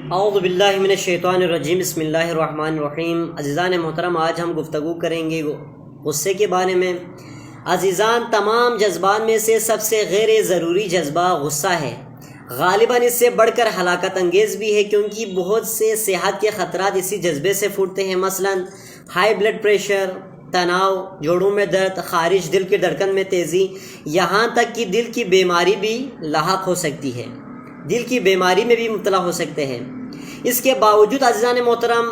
اعوذ باللہ من الشیطان الرجیم، بسم اللہ الرحمن الرحیم۔ عزیزان محترم، آج ہم گفتگو کریں گے غصے کے بارے میں۔ عزیزان، تمام جذبات میں سے سب سے غیر ضروری جذبہ غصہ ہے۔ غالباً اس سے بڑھ کر ہلاکت انگیز بھی ہے، کیونکہ بہت سے صحت کے خطرات اسی جذبے سے پھوٹتے ہیں۔ مثلاً ہائی بلڈ پریشر، تناؤ، جوڑوں میں درد، خارش، دل کی دھڑکن میں تیزی، یہاں تک کہ دل کی بیماری بھی لاحق ہو سکتی ہے، دل کی بیماری میں بھی مبتلا ہو سکتے ہیں۔ اس کے باوجود عزیزان محترم،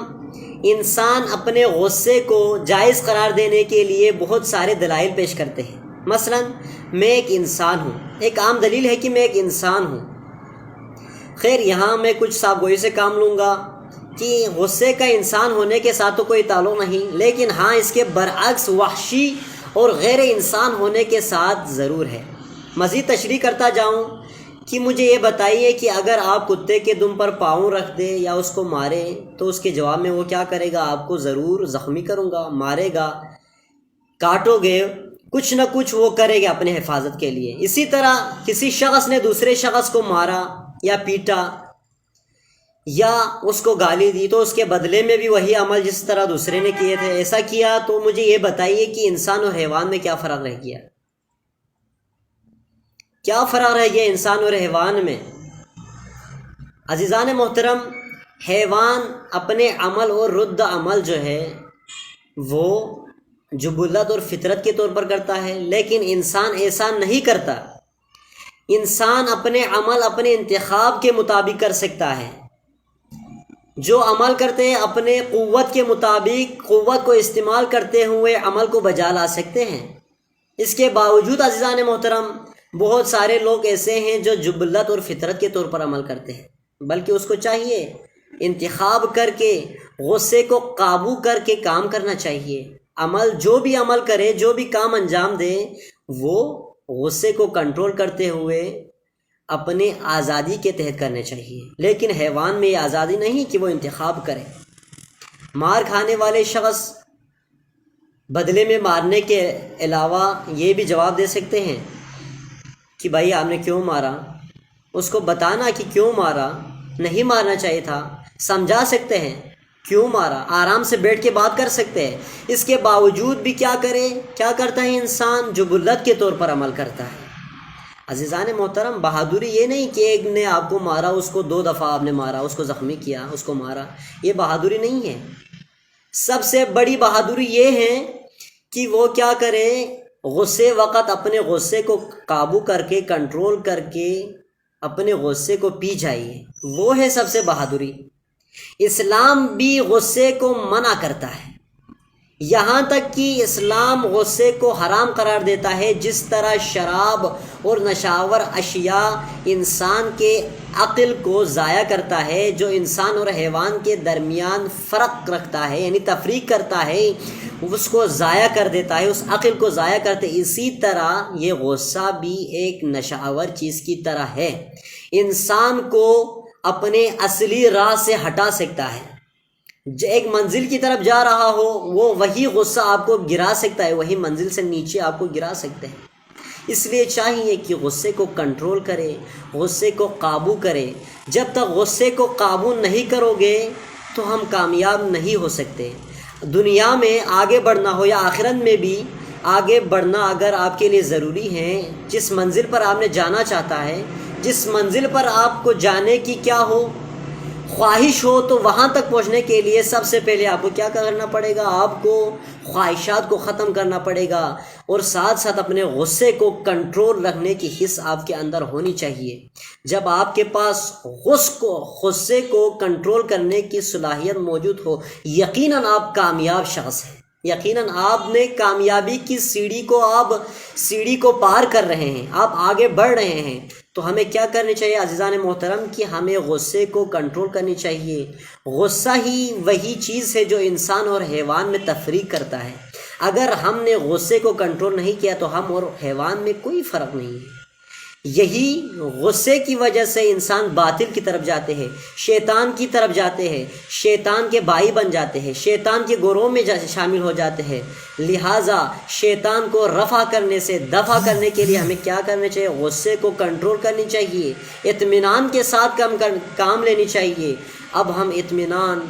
انسان اپنے غصے کو جائز قرار دینے کے لیے بہت سارے دلائل پیش کرتے ہیں۔ مثلاً میں ایک انسان ہوں، ایک عام دلیل ہے کہ میں ایک انسان ہوں۔ خیر، یہاں میں کچھ صاحب گوئی سے کام لوں گا کہ غصے کا انسان ہونے کے ساتھ تو کوئی تعلق نہیں، لیکن ہاں اس کے برعکس وحشی اور غیر انسان ہونے کے ساتھ ضرور ہے۔ مزید تشریح کرتا جاؤں کہ مجھے یہ بتائیے کہ اگر آپ کتے کے دم پر پاؤں رکھ دیں یا اس کو مارے تو اس کے جواب میں وہ کیا کرے گا؟ آپ کو ضرور زخمی کروں گا، مارے گا، کاٹو گے، کچھ نہ کچھ وہ کرے گا اپنے حفاظت کے لیے۔ اسی طرح کسی شخص نے دوسرے شخص کو مارا یا پیٹا یا اس کو گالی دی تو اس کے بدلے میں بھی وہی عمل جس طرح دوسرے نے کیے تھے ایسا کیا۔ تو مجھے یہ بتائیے کہ انسان اور حیوان میں کیا فرق رہ گیا؟ کیا فرق رہ گیا انسان اور حیوان میں؟ عزیزان محترم، حیوان اپنے عمل اور رد عمل جو ہے وہ جبلت اور فطرت کے طور پر کرتا ہے، لیکن انسان ایسا نہیں کرتا۔ انسان اپنے عمل اپنے انتخاب کے مطابق کر سکتا ہے۔ جو عمل کرتے ہیں اپنے قوت کے مطابق، قوت کو استعمال کرتے ہوئے عمل کو بجا لا سکتے ہیں۔ اس کے باوجود عزیزان محترم، بہت سارے لوگ ایسے ہیں جو جبلت اور فطرت کے طور پر عمل کرتے ہیں، بلکہ اس کو چاہیے انتخاب کر کے غصے کو قابو کر کے کام کرنا چاہیے۔ جو بھی عمل کرے، جو بھی کام انجام دے، وہ غصے کو کنٹرول کرتے ہوئے اپنے آزادی کے تحت کرنے چاہیے۔ لیکن حیوان میں یہ آزادی نہیں کہ وہ انتخاب کرے۔ مار کھانے والے شخص بدلے میں مارنے کے علاوہ یہ بھی جواب دے سکتے ہیں کہ بھائی آپ نے کیوں مارا، اس کو بتانا کہ کیوں مارا، نہیں مارنا چاہیے تھا، سمجھا سکتے ہیں کیوں مارا، آرام سے بیٹھ کے بات کر سکتے ہیں۔ اس کے باوجود بھی کیا کرتا ہے انسان؟ جبلت کے طور پر عمل کرتا ہے۔ عزیزان محترم، بہادری یہ نہیں کہ ایک نے آپ کو مارا، اس کو 2 دفعہ آپ نے مارا، اس کو زخمی کیا، اس کو مارا، یہ بہادری نہیں ہے۔ سب سے بڑی بہادری یہ ہے کہ وہ کیا کرے؟ غصے وقت اپنے غصے کو قابو کر کے، کنٹرول کر کے اپنے غصے کو پی جائیے، وہ ہے سب سے بہادری۔ اسلام بھی غصے کو منع کرتا ہے، یہاں تک کہ اسلام غصے کو حرام قرار دیتا ہے۔ جس طرح شراب اور نشاور اشیاء انسان کے عقل کو ضائع کرتا ہے، جو انسان اور حیوان کے درمیان فرق رکھتا ہے، یعنی تفریق کرتا ہے، اس کو ضائع کر دیتا ہے، اس عقل کو ضائع کرتے، اسی طرح یہ غصہ بھی ایک نشاور چیز کی طرح ہے، انسان کو اپنے اصلی راہ سے ہٹا سکتا ہے۔ ایک منزل کی طرف جا رہا ہو، وہ وہی غصہ آپ کو گرا سکتا ہے، وہی منزل سے نیچے آپ کو گرا سکتے ہیں۔ اس لیے چاہیے کہ غصے کو کنٹرول کرے، غصے کو قابو کرے۔ جب تک غصے کو قابو نہیں کرو گے تو ہم کامیاب نہیں ہو سکتے۔ دنیا میں آگے بڑھنا ہو یا آخرت میں بھی آگے بڑھنا اگر آپ کے لیے ضروری ہے، جس منزل پر آپ نے جانا چاہتا ہے، جس منزل پر آپ کو جانے کی کیا ہو خواہش ہو، تو وہاں تک پہنچنے کے لیے سب سے پہلے آپ کو کیا کرنا پڑے گا؟ آپ کو خواہشات کو ختم کرنا پڑے گا، اور ساتھ ساتھ اپنے غصے کو کنٹرول رکھنے کی حس آپ کے اندر ہونی چاہیے۔ جب آپ کے پاس غصے کو کنٹرول کرنے کی صلاحیت موجود ہو، یقیناً آپ کامیاب شخص ہیں، یقیناً آپ نے کامیابی کی سیڑھی کو پار کر رہے ہیں، آپ آگے بڑھ رہے ہیں۔ تو ہمیں کیا کرنی چاہیے عزیزان محترم کہ ہمیں غصے کو کنٹرول کرنی چاہیے۔ غصہ ہی وہی چیز ہے جو انسان اور حیوان میں تفریق کرتا ہے۔ اگر ہم نے غصے کو کنٹرول نہیں کیا تو ہم اور حیوان میں کوئی فرق نہیں ہے۔ یہی غصے کی وجہ سے انسان باطل کی طرف جاتے ہیں، شیطان کی طرف جاتے ہیں، شیطان کے بھائی بن جاتے ہیں، شیطان کے گروہ میں شامل ہو جاتے ہیں۔ لہٰذا شیطان کو رفع کرنے سے دفع کرنے کے لیے ہمیں کیا کرنا چاہیے؟ غصے کو کنٹرول کرنی چاہیے، اطمینان کے ساتھ کام لینی چاہیے۔ اب ہم اطمینان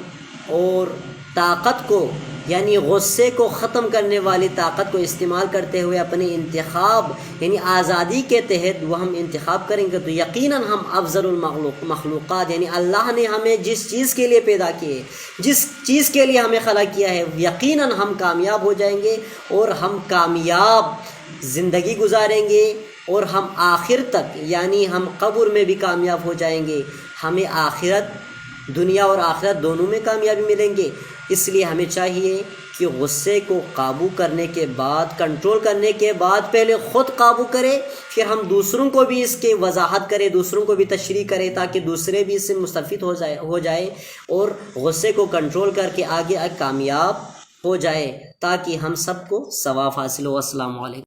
اور طاقت کو، یعنی غصے کو ختم کرنے والی طاقت کو استعمال کرتے ہوئے اپنے انتخاب، یعنی آزادی کے تحت وہ ہم انتخاب کریں گے تو یقیناً ہم افضل المخلوقات، یعنی اللہ نے ہمیں جس چیز کے لیے پیدا کیے، جس چیز کے لیے ہمیں خلق کیا ہے، یقیناً ہم کامیاب ہو جائیں گے اور ہم کامیاب زندگی گزاریں گے، اور ہم آخر تک، یعنی ہم قبر میں بھی کامیاب ہو جائیں گے، ہمیں آخرت، دنیا اور آخرت دونوں میں کامیابی ملیں گے۔ اس لیے ہمیں چاہیے کہ غصے کو قابو کرنے کے بعد، کنٹرول کرنے کے بعد پہلے خود قابو کرے، پھر ہم دوسروں کو بھی اس کی وضاحت کرے، دوسروں کو بھی تشریح کرے، تاکہ دوسرے بھی اس سے مستفید ہو جائے اور غصے کو کنٹرول کر کے آگے کامیاب ہو جائے، تاکہ ہم سب کو ثواب حاصل ہو۔ السلام علیکم۔